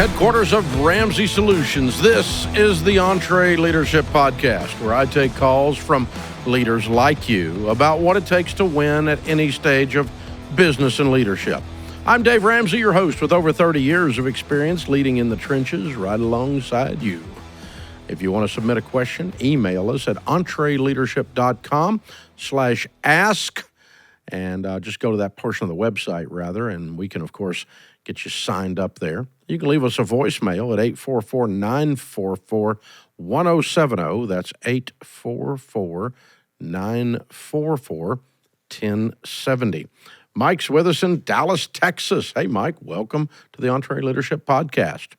headquarters of Ramsey Solutions. This is the EntreLeadership podcast, where I take calls from leaders like you about what it takes to win at any stage of business and leadership. I'm Dave Ramsey, your host, with over 30 years of experience leading in the trenches right alongside you. If you want to submit a question, email us at EntreLeadership.com/ask, and just go to that portion of the website, and we can, of course, get you signed up there. You can leave us a voicemail at 844-944-1070. That's 844-944-1070. Mike's with us in Dallas, Texas. Hey, Mike, welcome to the EntreLeadership podcast.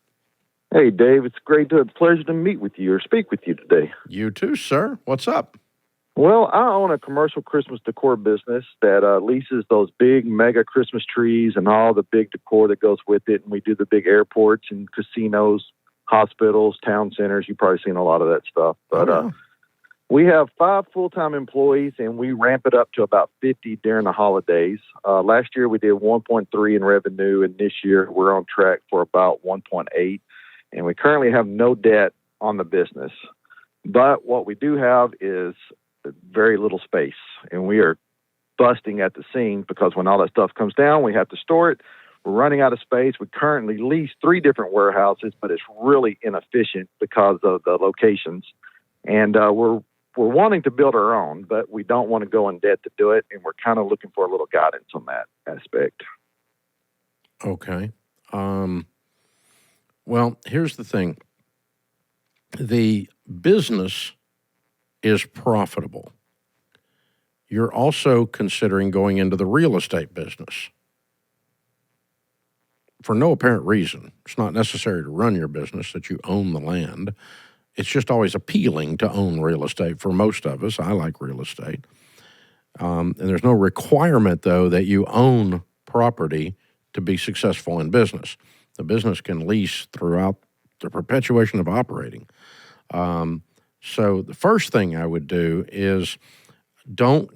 Hey, Dave, it's a pleasure to meet with you or speak with you today. You too, sir. What's up? Well, I own a commercial Christmas decor business that leases those big mega Christmas trees and all the big decor that goes with it. And we do the big airports and casinos, hospitals, town centers. You've probably seen a lot of that stuff. But we have 5 full-time employees, and we ramp it up to about 50 during the holidays. Last year, we did 1.3 in revenue, and this year we're on track for about 1.8. And we currently have no debt on the business. But what we do have is very little space, and we are busting at the seams because when all that stuff comes down, we have to store it. We're running out of space. We currently lease 3 different warehouses, but it's really inefficient because of the locations. And we're wanting to build our own, but we don't want to go in debt to do it, and we're kind of looking for a little guidance on that aspect. Okay. Well, here's the thing. The business is profitable. You're also considering going into the real estate business for no apparent reason. It's not necessary to run your business that you own the land. It's just always appealing to own real estate for most of us. I like real estate. And there's no requirement, though, that you own property to be successful in business. The business can lease throughout the perpetuation of operating. So the first thing I would do is don't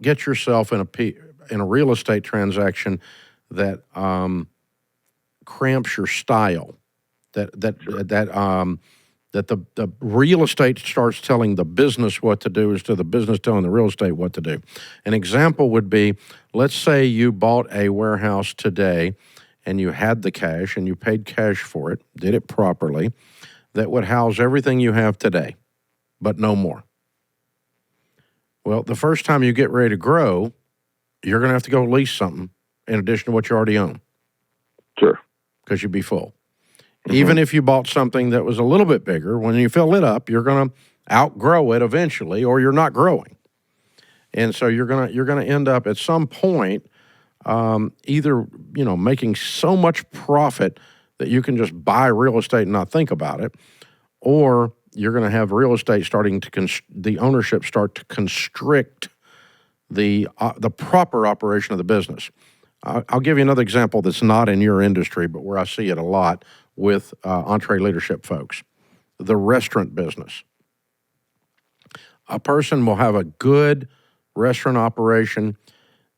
get yourself in a real estate transaction that cramps your style. That the real estate starts telling the business what to do instead of the business telling the real estate what to do. An example would be, let's say you bought a warehouse today and you had the cash and you paid cash for it, did it properly, that would house everything you have today, but no more. Well, the first time you get ready to grow, you're going to have to go lease something in addition to what you already own. Sure. Because you'd be full. Mm-hmm. Even if you bought something that was a little bit bigger, when you fill it up, you're going to outgrow it eventually, or you're not growing. And so you're going to end up at some point either making so much profit that you can just buy real estate and not think about it, or you're going to have real estate starting to the ownership start to constrict the proper operation of the business. I'll give you another example that's not in your industry, but where I see it a lot with EntreLeadership folks. The restaurant business. A person will have a good restaurant operation.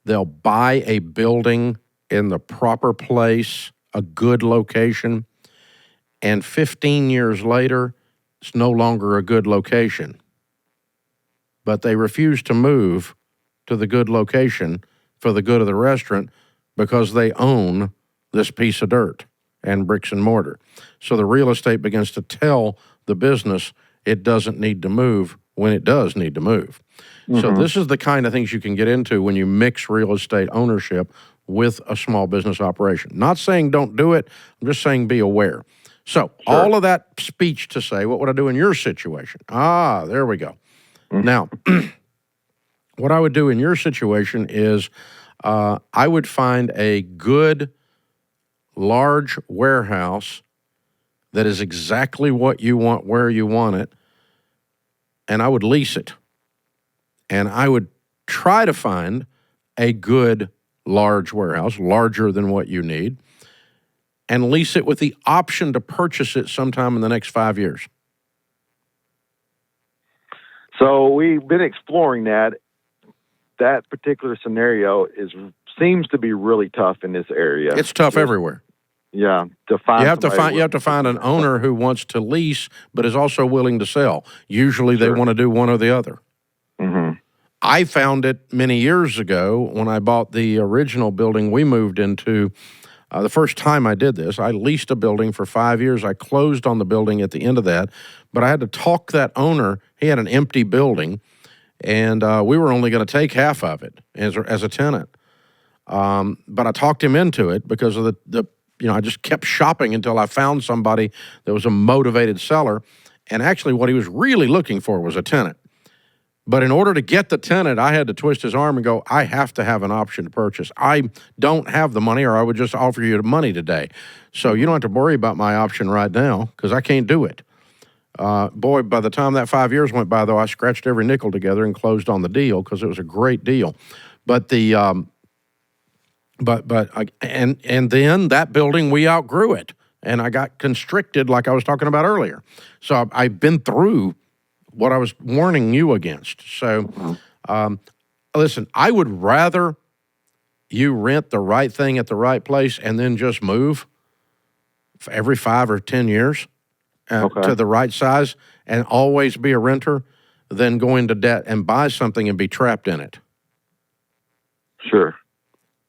They'll buy a building in the proper place, a good location, and 15 years later, it's no longer a good location. But they refuse to move to the good location for the good of the restaurant because they own this piece of dirt and bricks and mortar. So the real estate begins to tell the business it doesn't need to move when it does need to move. Mm-hmm. So this is the kind of things you can get into when you mix real estate ownership with a small business operation. Not saying don't do it, I'm just saying be aware. So all of that speech to say, what would I do in your situation? There we go. Mm-hmm. Now, what I would do in your situation is I would find a good, large warehouse that is exactly what you want, where you want it, and I would lease it. And I would try to find a good, large warehouse, larger than what you need, and lease it with the option to purchase it sometime in the next 5 years. So we've been exploring that. That particular scenario seems to be really tough in this area. It's tough everywhere. Yeah, to find You have to somebody find an owner who wants to lease but is also willing to sell. Usually they want to do one or the other. Mm-hmm. I found it many years ago when I bought the original building we moved into. The first time I did this, I leased a building for 5 years. I closed on the building at the end of that, but I had to talk that owner. He had an empty building, and we were only going to take half of it as a tenant. But I talked him into it because of I just kept shopping until I found somebody that was a motivated seller. And actually what he was really looking for was a tenant. But in order to get the tenant, I had to twist his arm and go, I have to have an option to purchase. I don't have the money, or I would just offer you the money today. So you don't have to worry about my option right now because I can't do it. Boy, by the time that 5 years went by, though, I scratched every nickel together and closed on the deal because it was a great deal. But then that building, we outgrew it, and I got constricted like I was talking about earlier. So I've been through what I was warning you against. So, listen, I would rather you rent the right thing at the right place and then just move for every 5 or 10 years to the right size and always be a renter than go into debt and buy something and be trapped in it. Sure.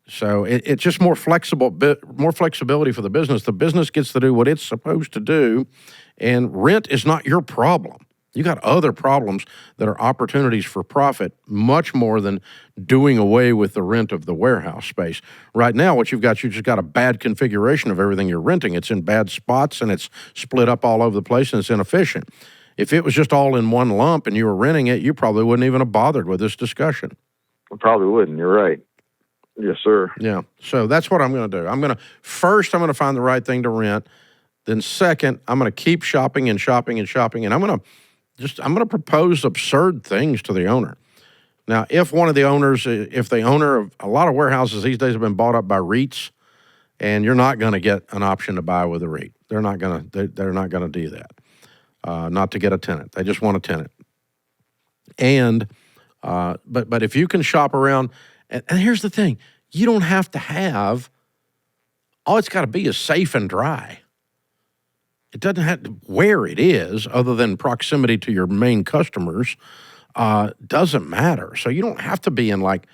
So it's just more flexibility for the business. The business gets to do what it's supposed to do, and rent is not your problem. You got other problems that are opportunities for profit much more than doing away with the rent of the warehouse space. Right now, what you just got a bad configuration of everything you're renting. It's in bad spots, and it's split up all over the place, and it's inefficient. If it was just all in one lump and you were renting it, you probably wouldn't even have bothered with this discussion. I probably wouldn't. You're right. Yes, sir. Yeah. So that's what I'm going to do. First, I'm going to find the right thing to rent. Then second, I'm going to keep shopping and shopping and shopping, and I'm going to propose absurd things to the owner. Now, if the owner of a lot of warehouses these days have been bought up by REITs, and you're not going to get an option to buy with a REIT. They're not going to do that. Not to get a tenant. They just want a tenant. And but if you can shop around, and here's the thing, you don't have to have. All it's got to be is safe and dry. It doesn't have to where it is, other than proximity to your main customers, doesn't matter. So you don't have to be in like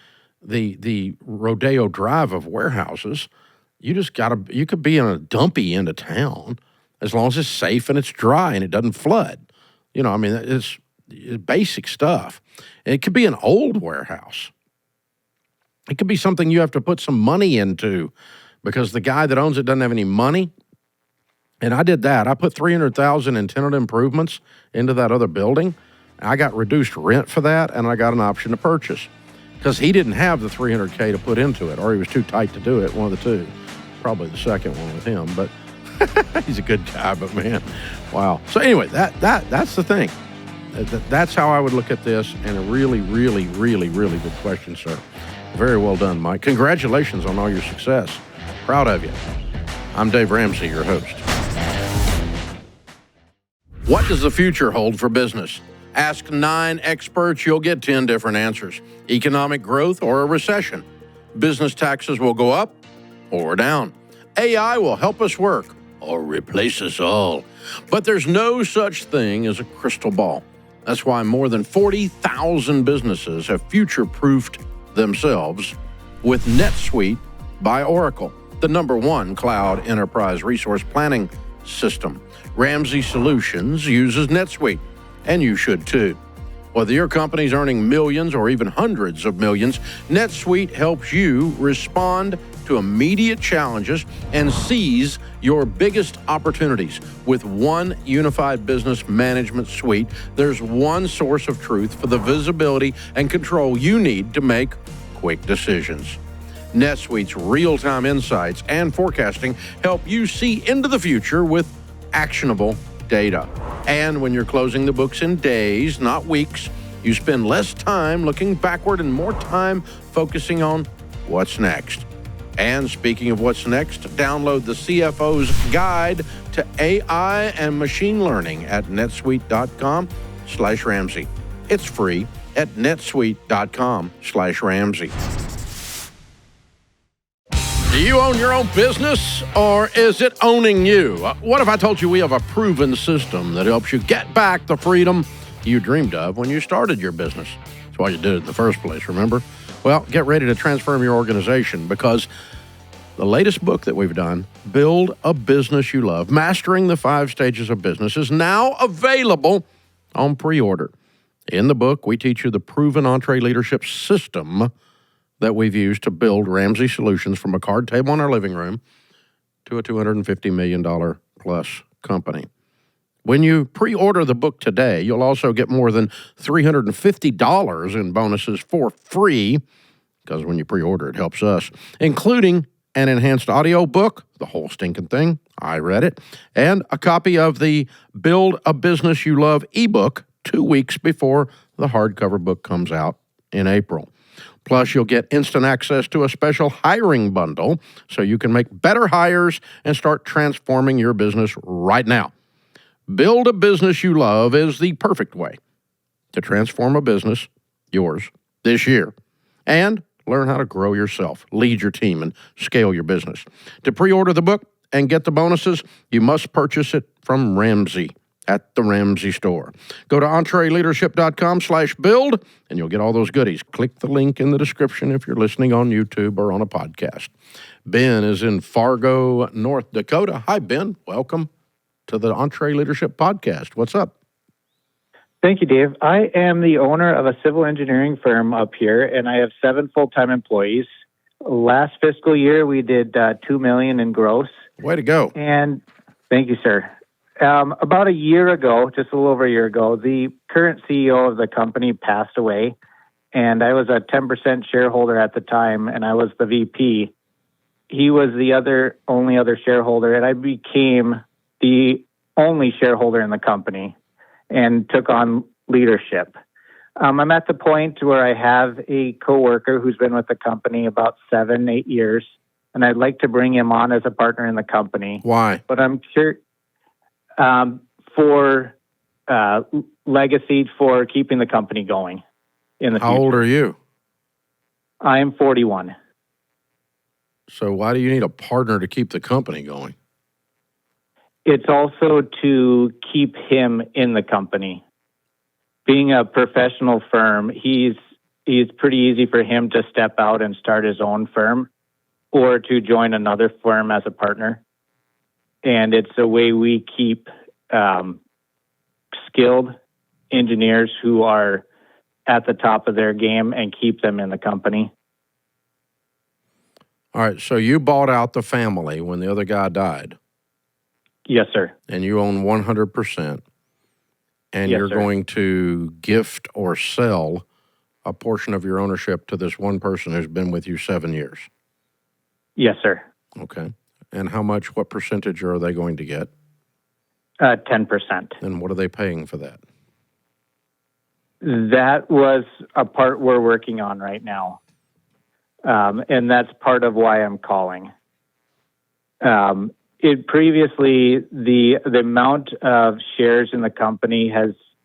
the Rodeo Drive of warehouses. You could be in a dumpy end of town as long as it's safe and it's dry and it doesn't flood. It's basic stuff. And it could be an old warehouse. It could be something you have to put some money into because the guy that owns it doesn't have any money. And I did that. I put $300,000 in tenant improvements into that other building. I got reduced rent for that, and I got an option to purchase because he didn't have the $300K to put into it, or he was too tight to do it, one of the two. Probably the second one with him, but he's a good guy, but man, wow. So anyway, that's the thing. That's how I would look at this, and a really, really, really, really good question, sir. Very well done, Mike. Congratulations on all your success. Proud of you. I'm Dave Ramsey, your host. What does the future hold for business? Ask 9 experts, you'll get 10 different answers. Economic growth or a recession. Business taxes will go up or down. AI will help us work or replace us all. But there's no such thing as a crystal ball. That's why more than 40,000 businesses have future-proofed themselves with NetSuite by Oracle, the #1 cloud enterprise resource planning system. Ramsey Solutions uses NetSuite, and you should too. Whether your company's earning millions or even hundreds of millions, NetSuite helps you respond to immediate challenges and seize your biggest opportunities. With one unified business management suite, there's one source of truth for the visibility and control you need to make quick decisions. NetSuite's real-time insights and forecasting help you see into the future with actionable data. And when you're closing the books in days, not weeks, you spend less time looking backward and more time focusing on what's next. And speaking of what's next, download the CFO's Guide to AI and Machine Learning at netsuite.com/Ramsey. It's free at netsuite.com/Ramsey. Do you own your own business, or is it owning you? What if I told you we have a proven system that helps you get back the freedom you dreamed of when you started your business? That's why you did it in the first place, remember? Well, get ready to transform your organization, because the latest book that we've done, Build a Business You Love, Mastering the 5 Stages of Business, is now available on pre-order. In the book, we teach you the proven EntreLeadership system that we've used to build Ramsey Solutions from a card table in our living room to a $250 million plus company. When you pre-order the book today, you'll also get more than $350 in bonuses for free, because when you pre-order, it helps us, including an enhanced audio book, the whole stinking thing, I read it, and a copy of the Build a Business You Love ebook 2 weeks before the hardcover book comes out in April. Plus, you'll get instant access to a special hiring bundle so you can make better hires and start transforming your business right now. Build a Business You Love is the perfect way to transform a business, yours, this year, and learn how to grow yourself, lead your team, and scale your business. To pre-order the book and get the bonuses, you must purchase it from Ramsey at the Ramsey store. Go to EntreLeadership.com/build, and you'll get all those goodies. Click the link in the description if you're listening on YouTube or on a podcast. Ben is in Fargo, North Dakota. Hi, Ben. Welcome to the EntreLeadership podcast. What's up? Thank you, Dave. I am the owner of a civil engineering firm up here, and I have 7 full-time employees. Last fiscal year, we did $2 million in gross. Way to go. And thank you, sir. About a year ago, just a little over a year ago, the current CEO of the company passed away, and I was a 10% shareholder at the time, and I was the VP. He was the only other shareholder, and I became the only shareholder in the company and took on leadership. I'm at the point where I have a coworker who's been with the company about 7-8 years, and I'd like to bring him on as a partner in the company. Why? But I'm sure for legacy, for keeping the company going in the future. How old are you? I am 41. So why do you need a partner to keep the company going? It's also to keep him in the company. Being a professional firm, it's pretty easy for him to step out and start his own firm or to join another firm as a partner. And it's a way we keep skilled engineers who are at the top of their game and keep them in the company. All right, so you bought out the family when the other guy died. Yes, sir. And you own 100%. And Yes, you're sir. going to gift or sell a portion of your ownership to this one person who's been with you 7 years. Yes, sir. Okay. And what percentage are they going to get? 10%. And what are they paying for that? That was a part we're working on right now. And that's part of why I'm calling. Previously, the amount of shares in the company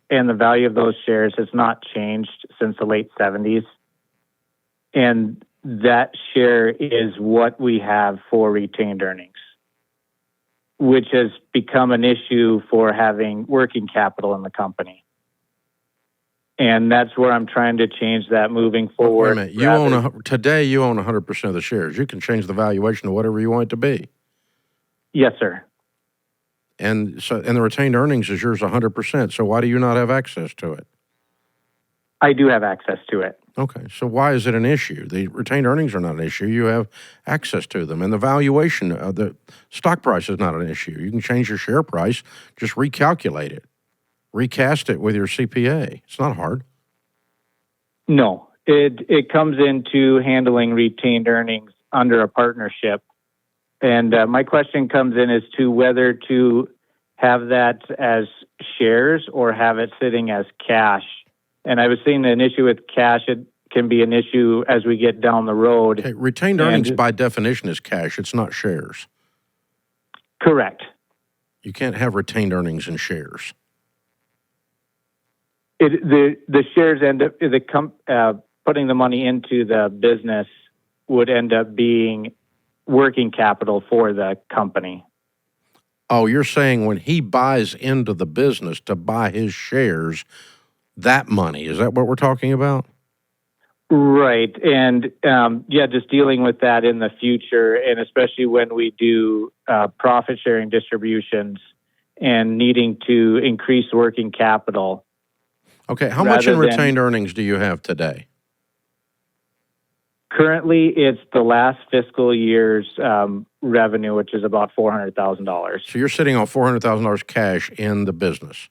and the value of those shares has not changed since the late 70s. And that share is what we have for retained earnings, which has become an issue for having working capital in the company. And that's where I'm trying to change that moving forward. Wait a minute. Today you own 100% of the shares. You can change the valuation to whatever you want it to be. Yes, sir. And the retained earnings is yours 100%. So why do you not have access to it? I do have access to it. Okay. So why is it an issue? The retained earnings are not an issue. You have access to them. And the valuation of the stock price is not an issue. You can change your share price, just recalculate it, recast it with your CPA. It's not hard. No, it comes into handling retained earnings under a partnership. And my question comes in as to whether to have that as shares or have it sitting as cash. And I was seeing an issue with cash. It can be an issue as we get down the road. Okay, retained earnings by definition is cash. It's not shares. Correct. You can't have retained earnings in shares. The shares end up putting the money into the business would end up being working capital for the company. Oh, you're saying when he buys into the business to buy his shares, that money, is that what we're talking about? Right. And just dealing with that in the future, and especially when we do profit sharing distributions and needing to increase working capital. Okay. How much in retained earnings do you have today? Currently, it's the last fiscal year's revenue, which is about $400,000. So you're sitting on $400,000 cash in the business.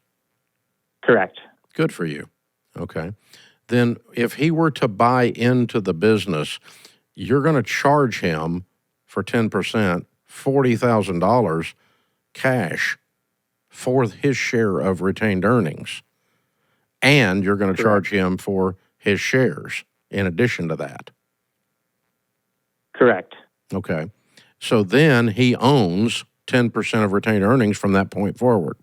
Correct. Good for you. Okay. Then if he were to buy into the business, you're going to charge him for 10%, $40,000 cash for his share of retained earnings. And you're going to charge him for his shares in addition to that. Correct. Okay. So then he owns 10% of retained earnings from that point forward.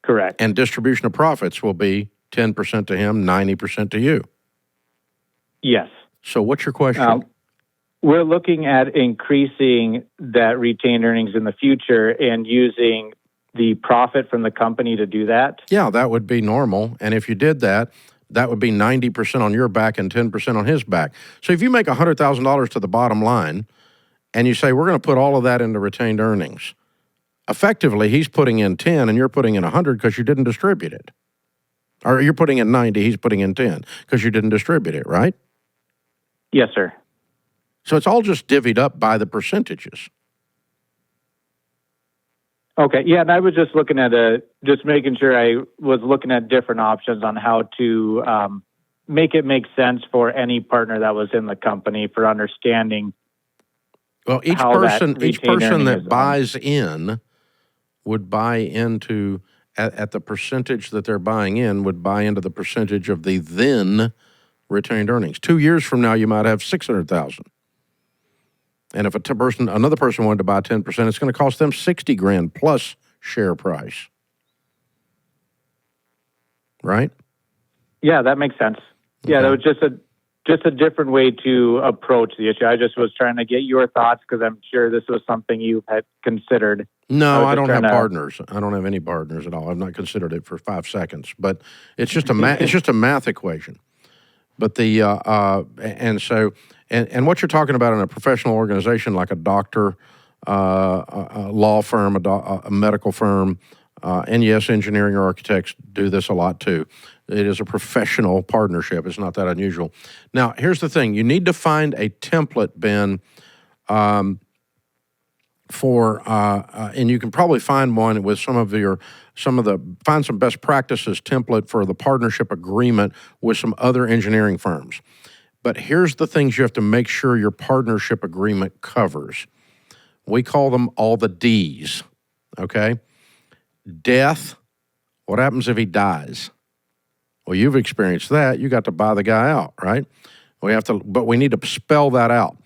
Correct. And distribution of profits will be 10% to him, 90% to you. Yes. So what's your question? We're looking at increasing that retained earnings in the future and using the profit from the company to do that. Yeah, that would be normal. And if you did that, that would be 90% on your back and 10% on his back. So if you make $100,000 to the bottom line and you say, we're going to put all of that into retained earnings, effectively, he's putting in 10 and you're putting in 100 because you didn't distribute it. Or you're putting in 90, he's putting in 10 because you didn't distribute it, right? Yes, sir. So it's all just divvied up by the percentages. Okay. Yeah, and I was just looking at just making sure I was looking at different options on how to make it make sense for any partner that was in the company for understanding. Well, each person that buys in would buy into at the percentage that they're buying in would buy into the percentage of the then retained earnings. 2 years from now, you might have $600,000. And if another person wanted to buy 10%, it's going to cost them $60,000 plus share price. Right? Yeah, that makes sense. Okay. Yeah, that was just a different way to approach the issue. I just was trying to get your thoughts because I'm sure this was something you had considered. No, I don't have partners. I don't have any partners at all. I've not considered it for 5 seconds. But it's just a math equation. But and what you're talking about in a professional organization like a doctor, a law firm, a medical firm, and yes, engineering or architects do this a lot too. It is a professional partnership. It's not that unusual. Now, here's the thing. You need to find a template, Ben, and you can probably find one with find some best practices template for the partnership agreement with some other engineering firms. But here's the things you have to make sure your partnership agreement covers. We call them all the D's, okay? Death, what happens if he dies? Well, you've experienced that. You got to buy the guy out, right? But we need to spell that out.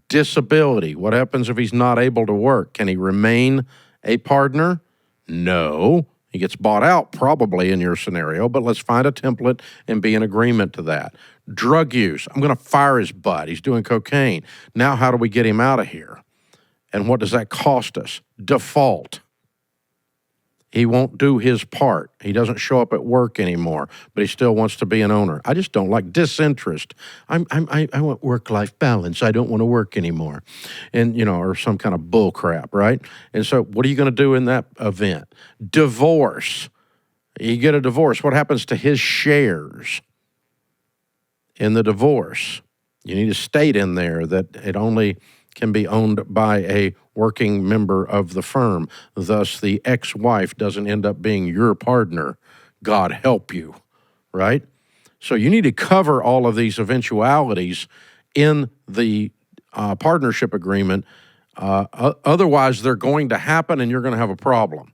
Disability, what happens if he's not able to work? Can he remain a partner? No. He gets bought out probably in your scenario, but let's find a template and be in agreement to that. Drug use, I'm going to fire his butt. He's doing cocaine. Now how do we get him out of here? And what does that cost us? Default. He won't do his part. He doesn't show up at work anymore, but he still wants to be an owner. I just don't like disinterest. I want work-life balance. I don't want to work anymore, and or some kind of bull crap, right? And so, what are you going to do in that event? Divorce. You get a divorce. What happens to his shares in the divorce? You need to state in there that it only can be owned by a working member of the firm. Thus, the ex-wife doesn't end up being your partner. God help you, right? So you need to cover all of these eventualities in the partnership agreement. Otherwise, they're going to happen and you're going to have a problem.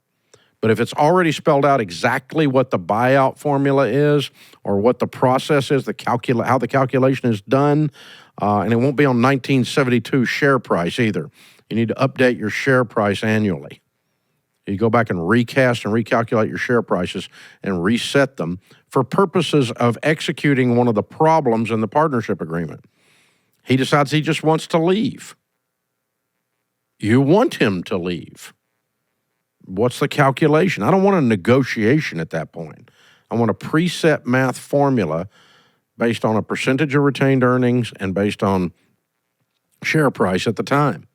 But if it's already spelled out exactly what the buyout formula is or what the process is, how the calculation is done, and it won't be on 1972 share price either. You need to update your share price annually. You go back and recast and recalculate your share prices and reset them for purposes of executing one of the problems in the partnership agreement. He decides he just wants to leave. You want him to leave. What's the calculation? I don't want a negotiation at that point. I want a preset math formula based on a percentage of retained earnings and based on share price at the time,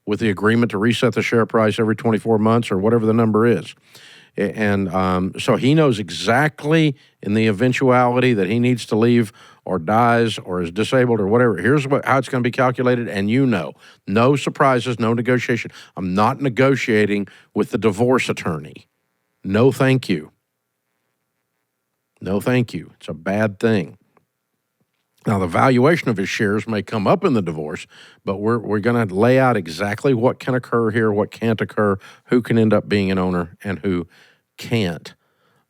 with the agreement to reset the share price every 24 months or whatever the number is. And so he knows exactly, in the eventuality that he needs to leave or dies or is disabled or whatever, here's how it's going to be calculated, and no surprises, no negotiation. I'm not negotiating with the divorce attorney. No, thank you. No, thank you. It's a bad thing. Now, the valuation of his shares may come up in the divorce, but we're going to lay out exactly what can occur here, what can't occur, who can end up being an owner, and who can't.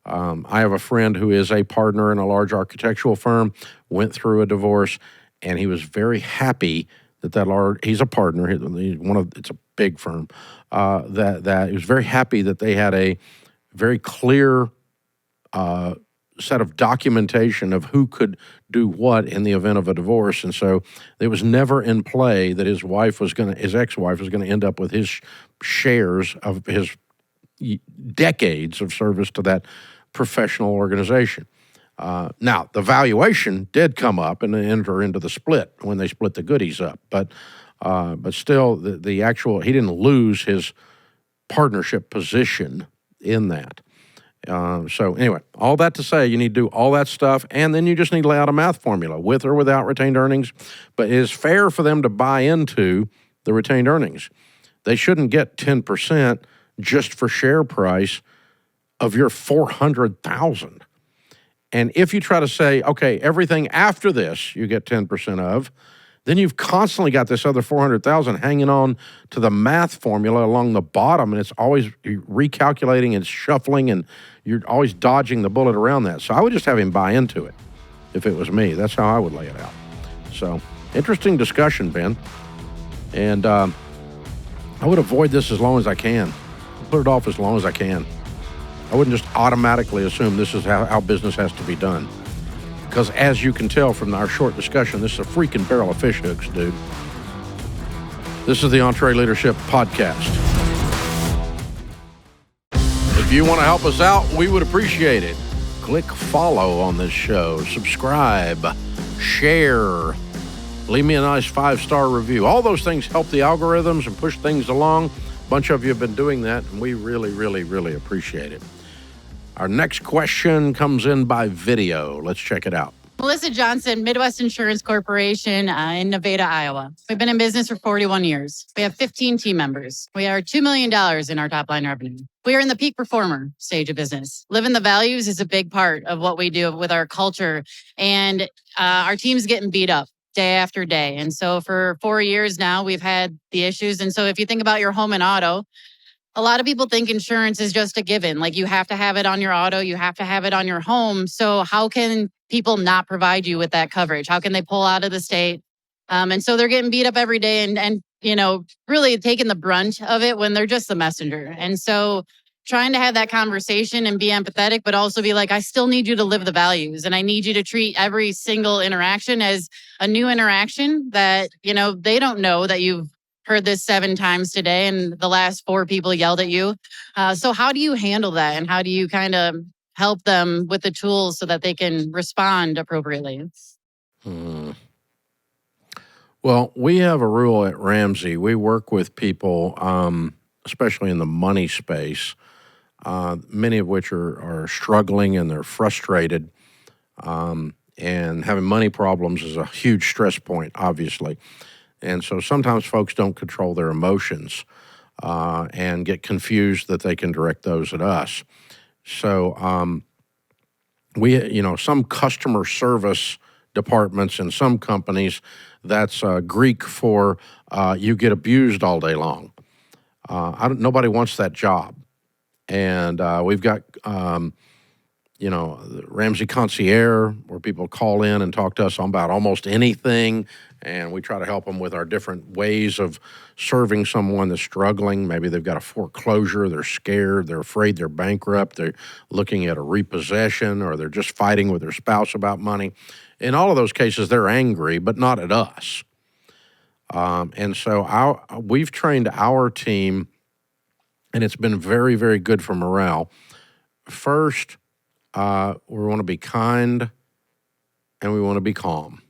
I have a friend who is a partner in a large architectural firm, went through a divorce, and he was very happy that he's a partner. It's a big firm. That he was very happy that they had a very clear set of documentation of who could do what in the event of a divorce. And so it was never in play that his ex-wife was going to end up with his shares of his decades of service to that professional organization. Now, the valuation did come up and enter into the split when they split the goodies up. But still, the actual, he didn't lose his partnership position in that. So anyway, all that to say, you need to do all that stuff, and then you just need to lay out a math formula with or without retained earnings. But it is fair for them to buy into the retained earnings. They shouldn't get 10% just for share price of your $400,000. And if you try to say, okay, everything after this you get 10% of, then you've constantly got this other $400,000 hanging on to the math formula along the bottom, and it's always recalculating and shuffling, and you're always dodging the bullet around that. So I would just have him buy into it if it was me. That's how I would lay it out. So interesting discussion, Ben. And I would avoid this as long as I can. Put it off as long as I can. I wouldn't just automatically assume this is how business has to be done. Because as you can tell from our short discussion, this is a freaking barrel of fish hooks, dude. This is the EntreLeadership Podcast. If you want to help us out, we would appreciate it. Click follow on this show, subscribe, share, leave me a nice 5-star review. All those things help the algorithms and push things along. A bunch of you have been doing that, and we really, really, really appreciate it. Our next question comes in by video. Let's check it out. Melissa Johnson, Midwest Insurance Corporation in Nevada, Iowa. We've been in business for 41 years. We have 15 team members. We are $2 million in our top line revenue. We are in the peak performer stage of business. Living the values is a big part of what we do with our culture. And our team's getting beat up day after day. And so for 4 years now, we've had the issues. And so if you think about your home and auto, a lot of people think insurance is just a given. Like you have to have it on your auto, you have to have it on your home. So how can people not provide you with that coverage? How can they pull out of the state? And so they're getting beat up every day and really taking the brunt of it when they're just the messenger. And so trying to have that conversation and be empathetic, but also be like, I still need you to live the values, and I need you to treat every single interaction as a new interaction that, they don't know that you've heard this 7 times today and the last 4 people yelled at you. So how do you handle that? And how do you kind of help them with the tools so that they can respond appropriately? Well, we have a rule at Ramsey. We work with people, especially in the money space, many of which are struggling and they're frustrated. And having money problems is a huge stress point, obviously. And so sometimes folks don't control their emotions and get confused that they can direct those at us. So some customer service departments in some companies, that's Greek for you get abused all day long. Nobody wants that job. And we've got Ramsey Concierge, where people call in and talk to us about almost anything, and we try to help them with our different ways of serving someone that's struggling. Maybe they've got a foreclosure, they're scared, they're afraid they're bankrupt, they're looking at a repossession, or they're just fighting with their spouse about money. In all of those cases, they're angry, but not at us. And so we've trained our team, and it's been very, very good for morale. First, we want to be kind and we want to be calm.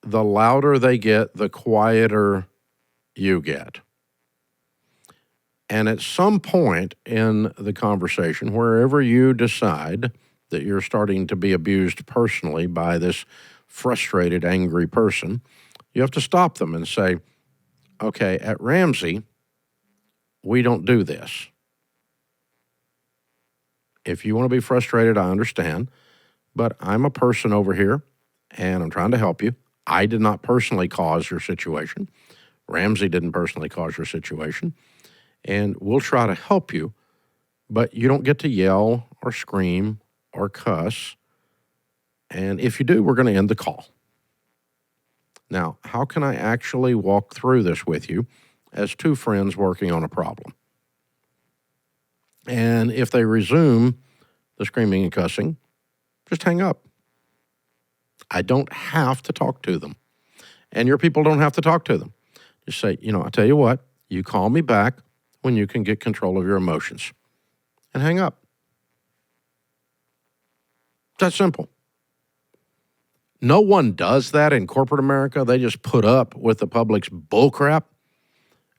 The louder they get, the quieter you get. And at some point in the conversation, wherever you decide that you're starting to be abused personally by this frustrated, angry person, you have to stop them and say, okay, at Ramsey, we don't do this. If you want to be frustrated, I understand, but I'm a person over here, and I'm trying to help you. I did not personally cause your situation. Ramsey didn't personally cause your situation, and we'll try to help you, but you don't get to yell or scream or cuss, and if you do, we're going to end the call. Now, how can I actually walk through this with you as two friends working on a problem? And if they resume the screaming and cussing, just hang up. I don't have to talk to them. And your people don't have to talk to them. Just say, I tell you what, you call me back when you can get control of your emotions. And hang up. It's that simple. No one does that in corporate America. They just put up with the public's bullcrap,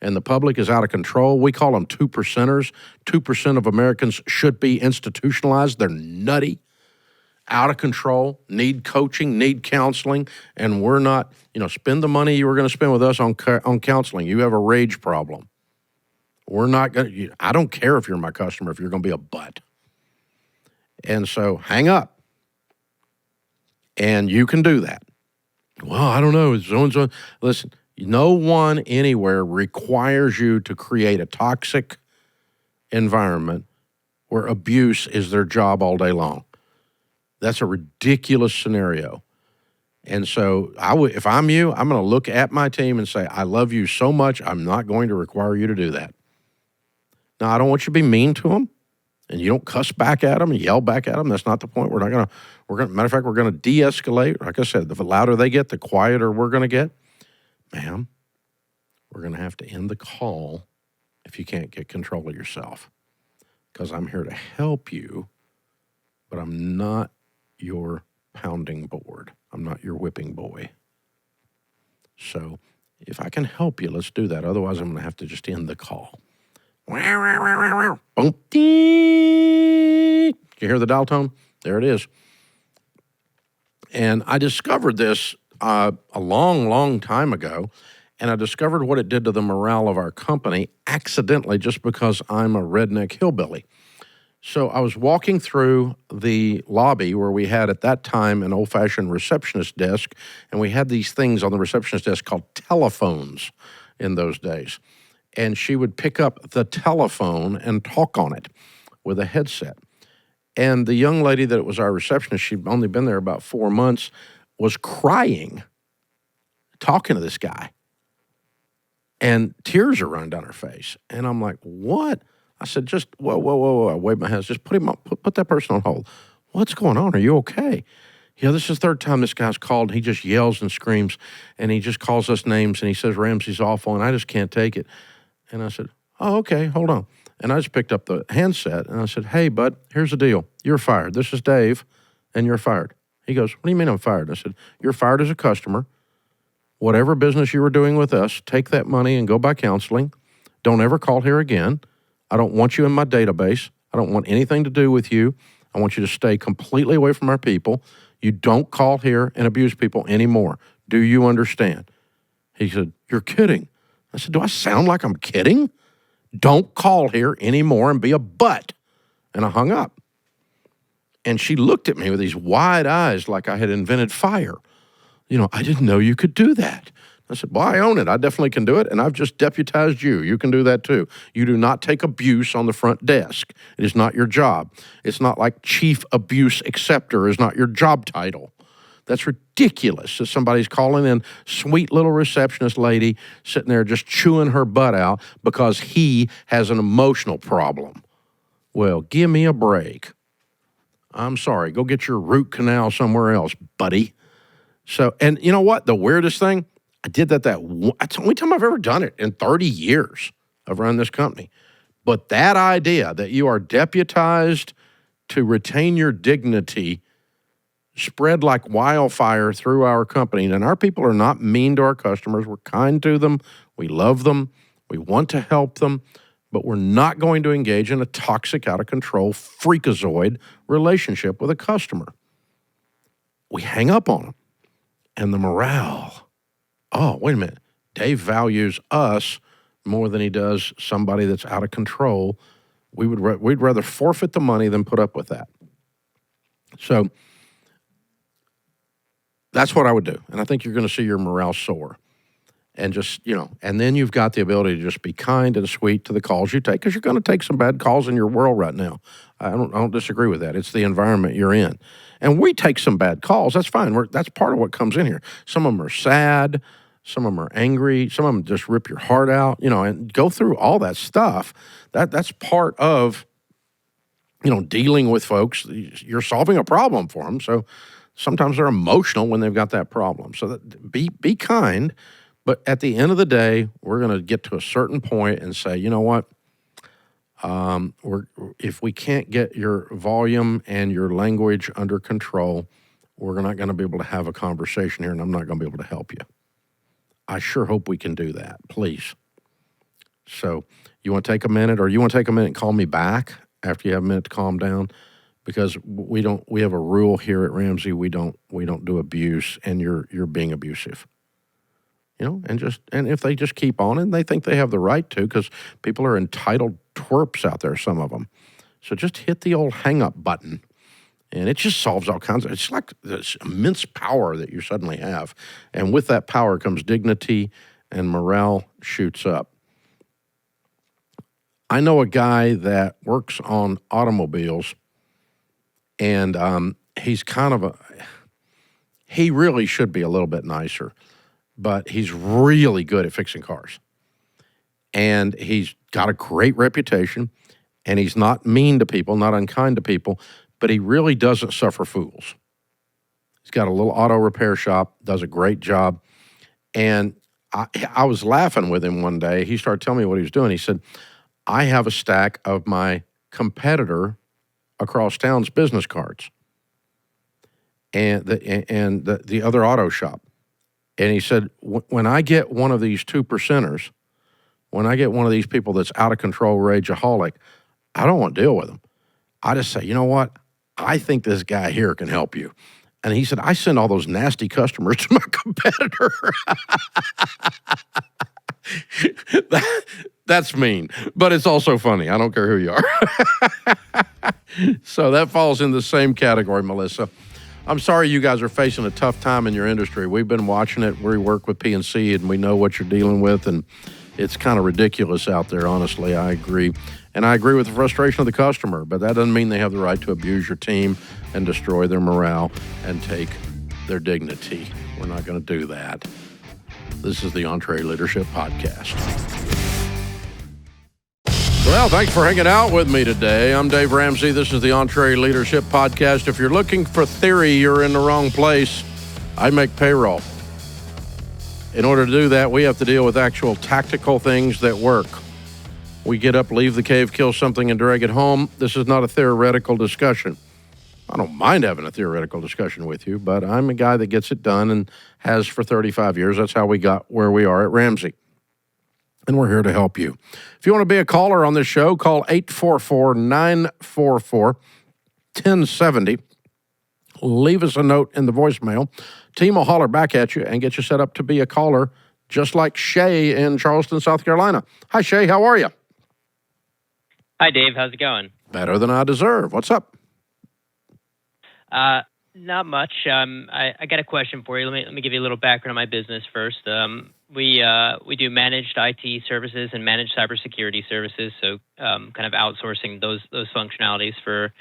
and the public is out of control. We call them 2%ers. 2% of Americans should be institutionalized. They're nutty, out of control, need coaching, need counseling, and we're not, spend the money you were going to spend with us on counseling. You have a rage problem. We're not going to, I don't care if you're my customer, if you're going to be a butt. And so hang up. And you can do that. Well, I don't know. So-and-so. Listen, no one anywhere requires you to create a toxic environment where abuse is their job all day long. That's a ridiculous scenario. And so if I'm you, I'm going to look at my team and say, I love you so much, I'm not going to require you to do that. Now, I don't want you to be mean to them, and you don't cuss back at them and yell back at them. That's not the point. Matter of fact, we're going to de-escalate. Like I said, the louder they get, the quieter we're going to get. Ma'am, we're going to have to end the call if you can't get control of yourself, because I'm here to help you, but I'm not your pounding board. I'm not your whipping boy. So if I can help you, let's do that. Otherwise, I'm going to have to just end the call. Boom. Did you hear the dial tone? There it is. And I discovered this a long, long time ago, and I discovered what it did to the morale of our company accidentally just because I'm a redneck hillbilly. So I was walking through the lobby where we had at that time an old-fashioned receptionist desk, and we had these things on the receptionist desk called telephones in those days. And she would pick up the telephone and talk on it with a headset. And the young lady that was our receptionist, she'd only been there about 4 months, was crying, talking to this guy. And tears are running down her face. And I'm like, what? I said, just, whoa. I waved my hands. Just put that person on hold. What's going on? Are you okay? This is the third time this guy's called. He just yells and screams, and he just calls us names, and he says Ramsey's awful, and I just can't take it. And I said, oh, okay, hold on. And I just picked up the handset, and I said, hey, bud, here's the deal. You're fired. This is Dave, and you're fired. He goes, what do you mean I'm fired? I said, you're fired as a customer. Whatever business you were doing with us, take that money and go buy counseling. Don't ever call here again. I don't want you in my database. I don't want anything to do with you. I want you to stay completely away from our people. You don't call here and abuse people anymore. Do you understand? He said, you're kidding. I said, do I sound like I'm kidding? Don't call here anymore and be a butt. And I hung up. And she looked at me with these wide eyes like I had invented fire. I didn't know you could do that. I said, well, I own it. I definitely can do it, and I've just deputized you. You can do that too. You do not take abuse on the front desk. It is not your job. It's not like chief abuse acceptor is not your job title. That's ridiculous that somebody's calling in sweet little receptionist lady sitting there just chewing her butt out because he has an emotional problem. Well, give me a break. I'm sorry. Go get your root canal somewhere else, buddy. So, and you know what? The weirdest thing, I did that. That's the only time I've ever done it in 30 years of running this company. But that idea that you are deputized to retain your dignity spread like wildfire through our company. And our people are not mean to our customers. We're kind to them. We love them. We want to help them. But we're not going to engage in a toxic, out-of-control, freakazoid relationship with a customer. We hang up on them. And the morale, oh, wait a minute. Dave values us more than he does somebody that's out of control. We'd rather forfeit the money than put up with that. So that's what I would do. And I think you're going to see your morale soar. And just, and then you've got the ability to just be kind and sweet to the calls you take, because you're going to take some bad calls in your world right now. I don't disagree with that. It's the environment you're in. And we take some bad calls. That's fine. That's part of what comes in here. Some of them are sad. Some of them are angry. Some of them just rip your heart out, and go through all that stuff. That's part of, dealing with folks. You're solving a problem for them. So sometimes they're emotional when they've got that problem. So be kind. But at the end of the day, we're going to get to a certain point and say, you know what? If we can't get your volume and your language under control, we're not going to be able to have a conversation here, and I'm not going to be able to help you. I sure hope we can do that, please. So you want to take a minute, or you want to take a minute and call me back after you have a minute to calm down? Because we have a rule here at Ramsey. We don't do abuse, and you're being abusive. And if they just keep on, and they think they have the right to, because people are entitled twerps out there, some of them. So just hit the old hang up button, and it just solves all kinds of, it's like this immense power that you suddenly have. And with that power comes dignity, and morale shoots up. I know a guy that works on automobiles, and he's he really should be a little bit nicer. But he's really good at fixing cars. And he's got a great reputation, and he's not mean to people, not unkind to people, but he really doesn't suffer fools. He's got a little auto repair shop, does a great job. And I was laughing with him one day. He started telling me what he was doing. He said, I have a stack of my competitor across town's business cards and the other auto shop. And he said, when I get one of these 2%ers, when I get one of these people that's out of control, rageaholic, I don't want to deal with them. I just say, you know what? I think this guy here can help you. And he said, I send all those nasty customers to my competitor. That's mean, but it's also funny. I don't care who you are. So that falls in the same category, Melissa. I'm sorry you guys are facing a tough time in your industry. We've been watching it. We work with PNC, and we know what you're dealing with, and it's kind of ridiculous out there, honestly. I agree. And I agree with the frustration of the customer, but that doesn't mean they have the right to abuse your team and destroy their morale and take their dignity. We're not going to do that. This is the EntreLeadership Podcast. Well, thanks for hanging out with me today. I'm Dave Ramsey. This is the EntreLeadership Podcast. If you're looking for theory, you're in the wrong place. I make payroll. In order to do that, we have to deal with actual tactical things that work. We get up, leave the cave, kill something, and drag it home. This is not a theoretical discussion. I don't mind having a theoretical discussion with you, but I'm a guy that gets it done and has for 35 years. That's how we got where we are at Ramsey. And we're here to help you. If you want to be a caller on this show, call 844-944-1070. Leave us a note in the voicemail. Team will holler back at you and get you set up to be a caller, just like Shay in Charleston, South Carolina. Hi, Shay. How are you? Hi, Dave. How's it going? Better than I deserve. What's up? Not much. I got a question for you. Let me give you a little background on my business first. We do managed IT services and managed cybersecurity services, so kind of outsourcing those functionalities for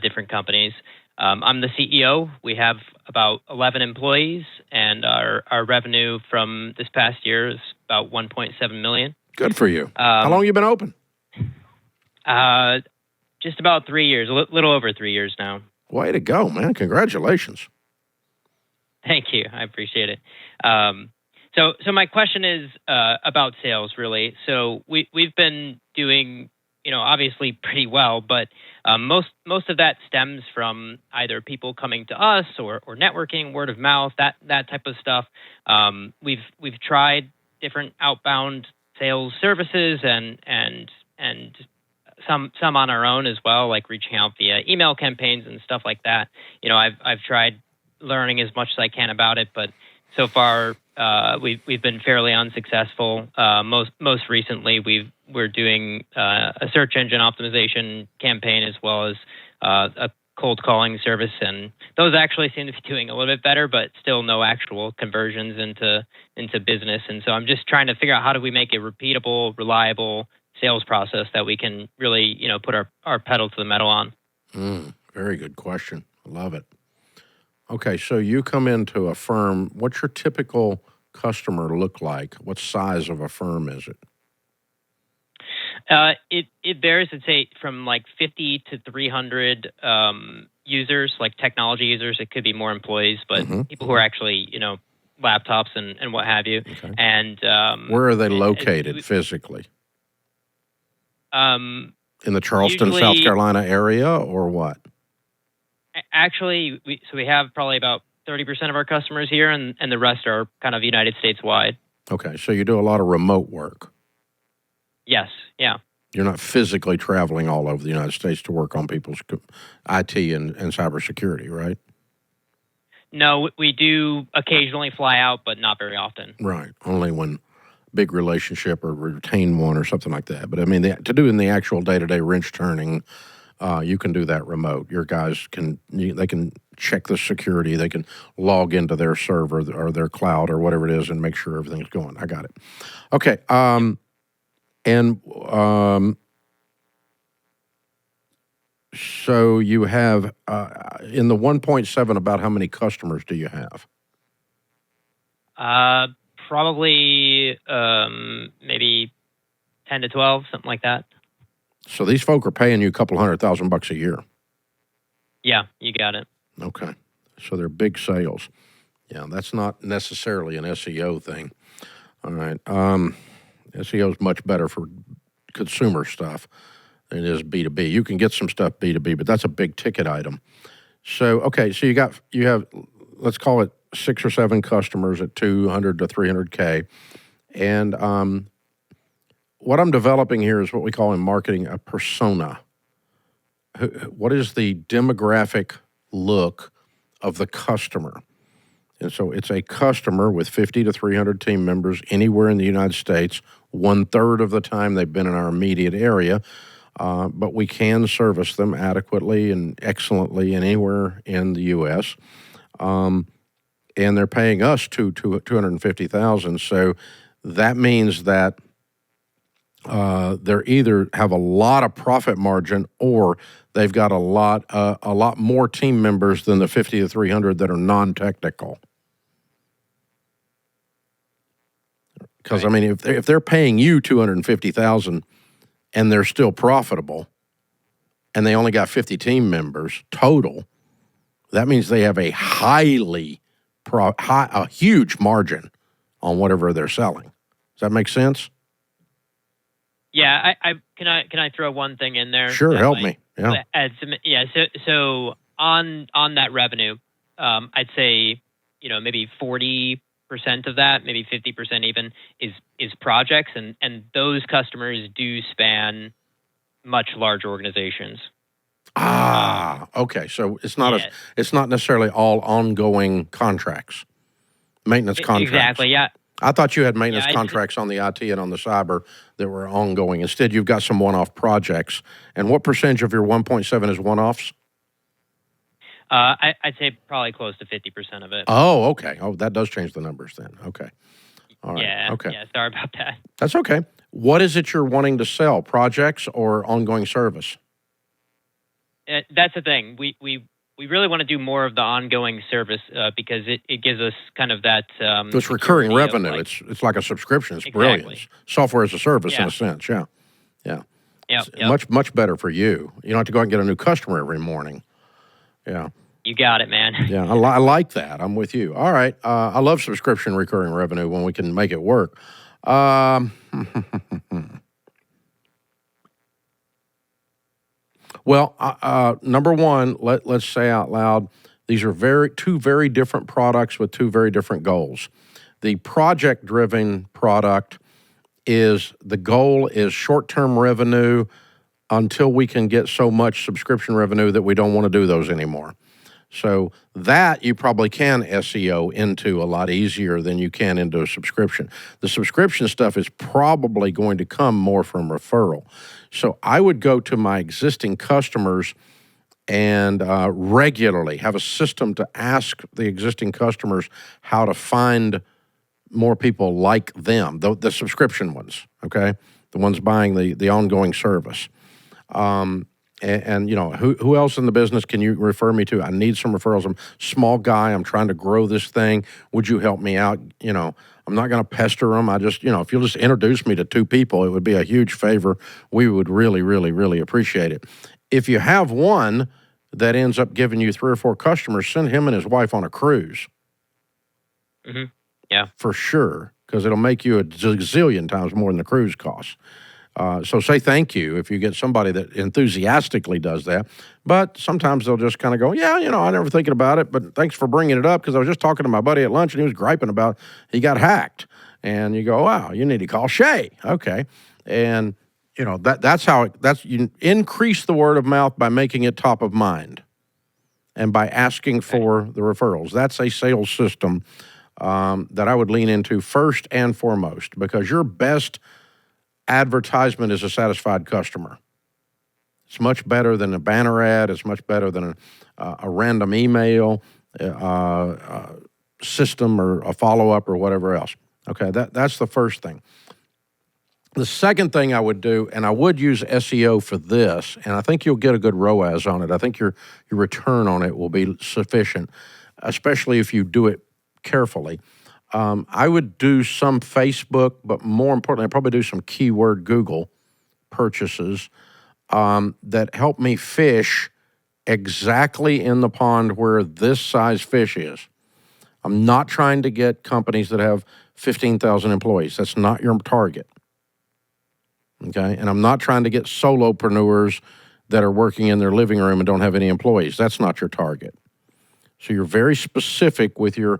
different companies. I'm the CEO. We have about 11 employees, and our revenue from this past year is about $1.7 million. Good for you. How long have you been open? Just about 3 years, a little over 3 years now. Way to go, man. Congratulations. Thank you. I appreciate it. So my question is about sales, really. So we've been doing, obviously pretty well, but most of that stems from either people coming to us or networking, word of mouth, that type of stuff. We've tried different outbound sales services and some on our own as well, like reaching out via email campaigns and stuff like that. I've tried learning as much as I can about it, but so far we've been fairly unsuccessful. Most recently, we're doing a search engine optimization campaign as well as a cold calling service, and those actually seem to be doing a little bit better, but still no actual conversions into business. And so I'm just trying to figure out how do we make a repeatable, reliable sales process that we can really, put our pedal to the metal on. Very good question. I love it. Okay, so you come into a firm. What's your typical customer look like? What size of a firm is it? It varies. I'd say from like 50 to 300 users, like technology users. It could be more employees, but people who are actually, laptops and what have you. Okay. And where are they located physically? In the Charleston, usually, South Carolina area, or what? Actually, we have probably about 30% of our customers here, and the rest are kind of United States wide. Okay, so you do a lot of remote work. Yes, yeah. You're not physically traveling all over the United States to work on people's IT and cybersecurity, right? No, we do occasionally fly out, but not very often. Right, only when big relationship or retain one or something like that. But I mean, to do in the actual day-to-day wrench turning, you can do that remote. Your guys they can check the security. They can log into their server or their cloud or whatever it is and make sure everything's going. I got it. Okay. So you have, in the 1.7, about how many customers do you have? Probably maybe 10 to 12, something like that. So these folk are paying you a couple $100,000 a year. Yeah, you got it. Okay. So they're big sales. Yeah, that's not necessarily an SEO thing. All right. SEO is much better for consumer stuff than it is B2B. You can get some stuff B2B, but that's a big ticket item. So, okay, so you have, let's call it 6 or 7 customers at 200 to 300K. And what I'm developing here is what we call in marketing a persona. What is the demographic look of the customer? And so it's a customer with 50 to 300 team members anywhere in the United States. 1/3 of the time they've been in our immediate area, but we can service them adequately and excellently anywhere in the U.S. And they're paying us $250,000. So that means that they're either have a lot of profit margin or they've got a lot more team members than the 50 to 300 that are non-technical. Because, I mean, if they're paying you $250,000 and they're still profitable and they only got 50 team members total, that means they have a a huge margin on whatever they're selling. Does that make sense? Yeah, can I throw one thing in there? Sure, help me. Yeah. Add some, so on that revenue, I'd say, maybe 40% of that, maybe 50% even, is projects, and those customers do span much larger organizations. Okay. So it's not necessarily all ongoing contracts, maintenance contracts. Exactly. Yeah. I thought you had maintenance contracts on the IT and on the cyber that were ongoing. Instead, you've got some one-off projects. And what percentage of your 1.7 is one-offs? I'd say probably close to 50% of it. Oh, okay. Oh, that does change the numbers then. Okay. All right. Yeah. Okay. Yeah. Sorry about that. That's okay. What is it you're wanting to sell? Projects or ongoing service? That's the thing. We really want to do more of the ongoing service because it gives us kind of that. It's recurring revenue. It's like a subscription. It's brilliant. Software as a service in a sense. Yeah. Yeah. Yeah. Much better for you. You don't have to go out and get a new customer every morning. Yeah. You got it, man. Yeah, I like that. I'm with you. All right. I love subscription recurring revenue when we can make it work. Well, number one, let's say out loud, these are two very different products with two very different goals. The project-driven product the goal is short-term revenue until we can get so much subscription revenue that we don't want to do those anymore. So that you probably can SEO into a lot easier than you can into a subscription. The subscription stuff is probably going to come more from referral. So I would go to my existing customers and regularly have a system to ask the existing customers how to find more people like them, the subscription ones, okay? The ones buying the ongoing service. And you know, who else in the business can you refer me to? I need some referrals. I'm a small guy. I'm trying to grow this thing. Would you help me out? You know, I'm not going to pester them. I just, you know, if you'll just introduce me to two people, it would be a huge favor. We would really, really, really appreciate it. If you have one that ends up giving you 3 or 4 customers, send him and his wife on a cruise. Mm-hmm. Yeah. For sure, because it'll make you a zillion times more than the cruise costs. So say thank you if you get somebody that enthusiastically does that. But sometimes they'll just kind of go, yeah, you know, I never thinking about it, but thanks for bringing it up because I was just talking to my buddy at lunch and he was griping about he got hacked. And you go, wow, you need to call Shay. Okay. And, you know, that's you increase the word of mouth by making it top of mind and by asking for the referrals. That's a sales system that I would lean into first and foremost because your best advertisement is a satisfied customer. It's much better than a banner ad. It's much better than a random email system or a follow-up or whatever else. Okay, that's the first thing. The second thing I would do, and I would use SEO for this, and I think you'll get a good ROAS on it. I think your return on it will be sufficient, especially if you do it carefully. I would do some Facebook, but more importantly, I'd probably do some keyword Google purchases that help me fish exactly in the pond where this size fish is. I'm not trying to get companies that have 15,000 employees. That's not your target. Okay? And I'm not trying to get solopreneurs that are working in their living room and don't have any employees. That's not your target. So you're very specific with your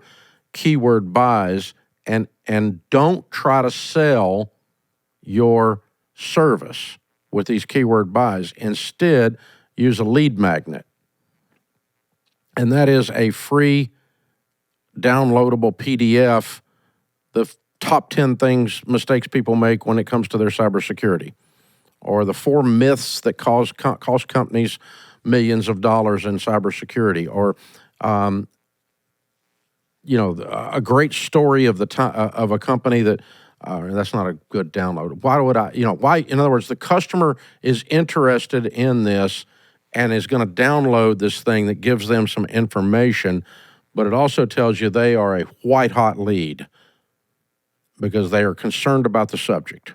keyword buys and don't try to sell your service with these keyword buys. Instead, use a lead magnet. And that is a free downloadable PDF, the top 10 mistakes people make when it comes to their cybersecurity, or the 4 myths that cost companies millions of dollars in cybersecurity, or you know, a great story of of a company that that's not a good download. Why would I? You know, why? In other words, the customer is interested in this and is going to download this thing that gives them some information, but it also tells you they are a white hot lead because they are concerned about the subject.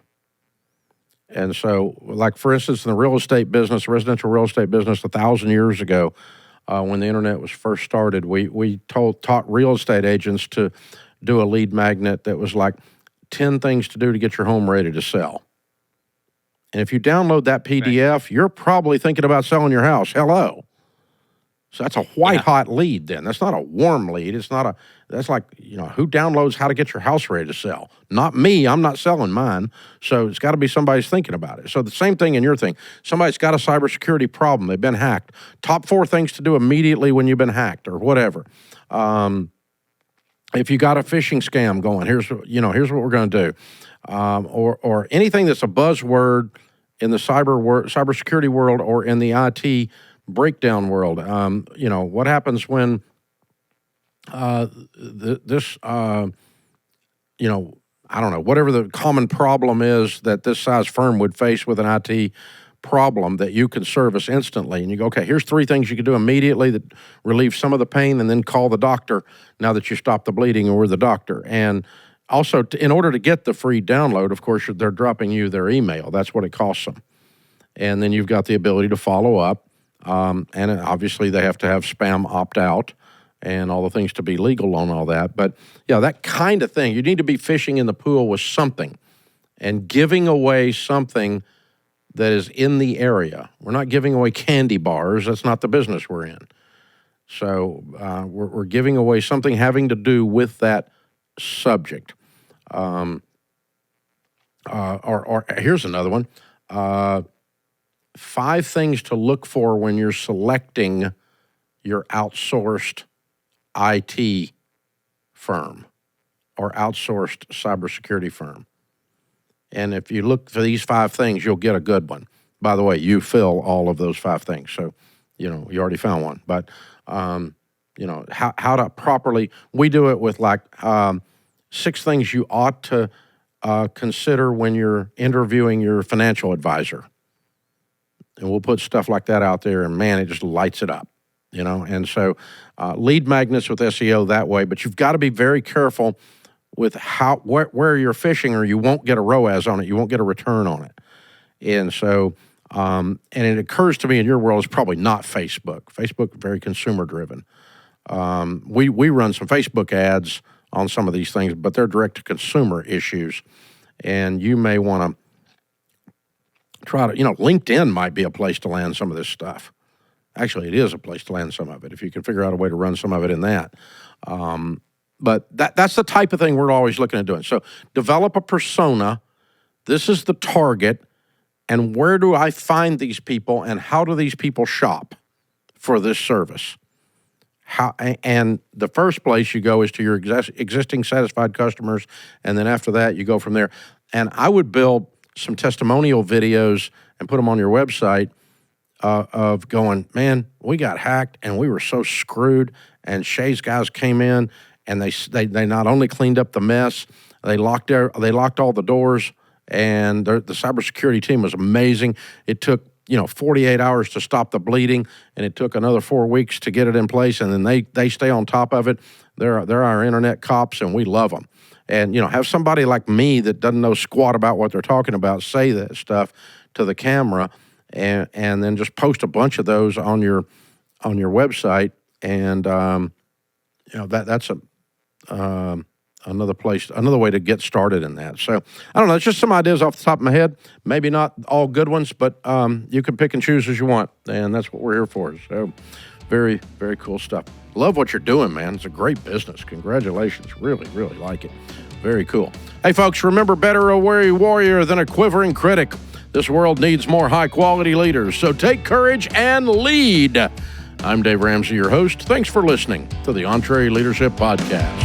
And so, like for instance, in the real estate business, residential real estate business, 1,000 years ago, when the internet was first started, we taught real estate agents to do a lead magnet that was like 10 things to do to get your home ready to sell. And if you download that PDF, you're probably thinking about selling your house. Hello. So that's a white hot lead then. That's not a warm lead. That's like, you know, who downloads how to get your house ready to sell? Not me. I'm not selling mine. So it's got to be somebody's thinking about it. So the same thing in your thing. Somebody's got a cybersecurity problem. They've been hacked. Top 4 things to do immediately when you've been hacked or whatever. If you got a phishing scam going, here's what we're going to do. Or anything that's a buzzword in the cybersecurity world or in the IT breakdown world. You know, what happens when you know, I don't know, whatever the common problem is that this size firm would face with an IT problem that you can service instantly. And you go, okay, here's 3 things you can do immediately that relieve some of the pain, and then call the doctor now that you stop the bleeding or the doctor. And also, in order to get the free download, of course, they're dropping you their email. That's what it costs them. And then you've got the ability to follow up. And obviously they have to have spam opt-out and all the things to be legal on all that. But yeah, that kind of thing. You need to be fishing in the pool with something and giving away something that is in the area. We're not giving away candy bars. That's not the business we're in. So we're giving away something having to do with that subject. Or here's another one. 5 things to look for when you're selecting your outsourced IT firm or outsourced cybersecurity firm. And if you look for these 5 things, you'll get a good one. By the way, you fill all of those 5 things. So, you already found one. But, how to properly, we do it with 6 things you ought to consider when you're interviewing your financial advisor. And we'll put stuff like that out there, and man, it just lights it up, And so lead magnets with SEO that way, but you've got to be very careful with where you're fishing, or you won't get a ROAS on it. You won't get a return on it. And so, and it occurs to me in your world, it's probably not Facebook. Facebook, very consumer driven. We run some Facebook ads on some of these things, but they're direct to consumer issues. And you may want to try to, LinkedIn might be a place to land some of this stuff. Actually, it is a place to land some of it if you can figure out a way to run some of it in that. But that's the type of thing we're always looking at doing. So develop a persona. This is the target. And where do I find these people, and how do these people shop for this service? And the first place you go is to your existing satisfied customers, and then after that, you go from there. And I would build some testimonial videos and put them on your website of going, man, we got hacked and we were so screwed. And Shay's guys came in and they not only cleaned up the mess, they locked all the doors, and the cybersecurity team was amazing. It took 48 hours to stop the bleeding, and it took another 4 weeks to get it in place. And then they stay on top of it. They're our internet cops, and we love them. And have somebody like me that doesn't know squat about what they're talking about say that stuff to the camera, and then just post a bunch of those on your website, and that's another way to get started in that. So I don't know, it's just some ideas off the top of my head. Maybe not all good ones, but you can pick and choose as you want, and that's what we're here for. So very, very cool stuff. Love what you're doing, man. It's a great business. Congratulations. Really, really like it. Very cool. Hey, folks, remember, better a wary warrior than a quivering critic. This world needs more high-quality leaders, so take courage and lead. I'm Dave Ramsey, your host. Thanks for listening to the EntreLeadership Podcast.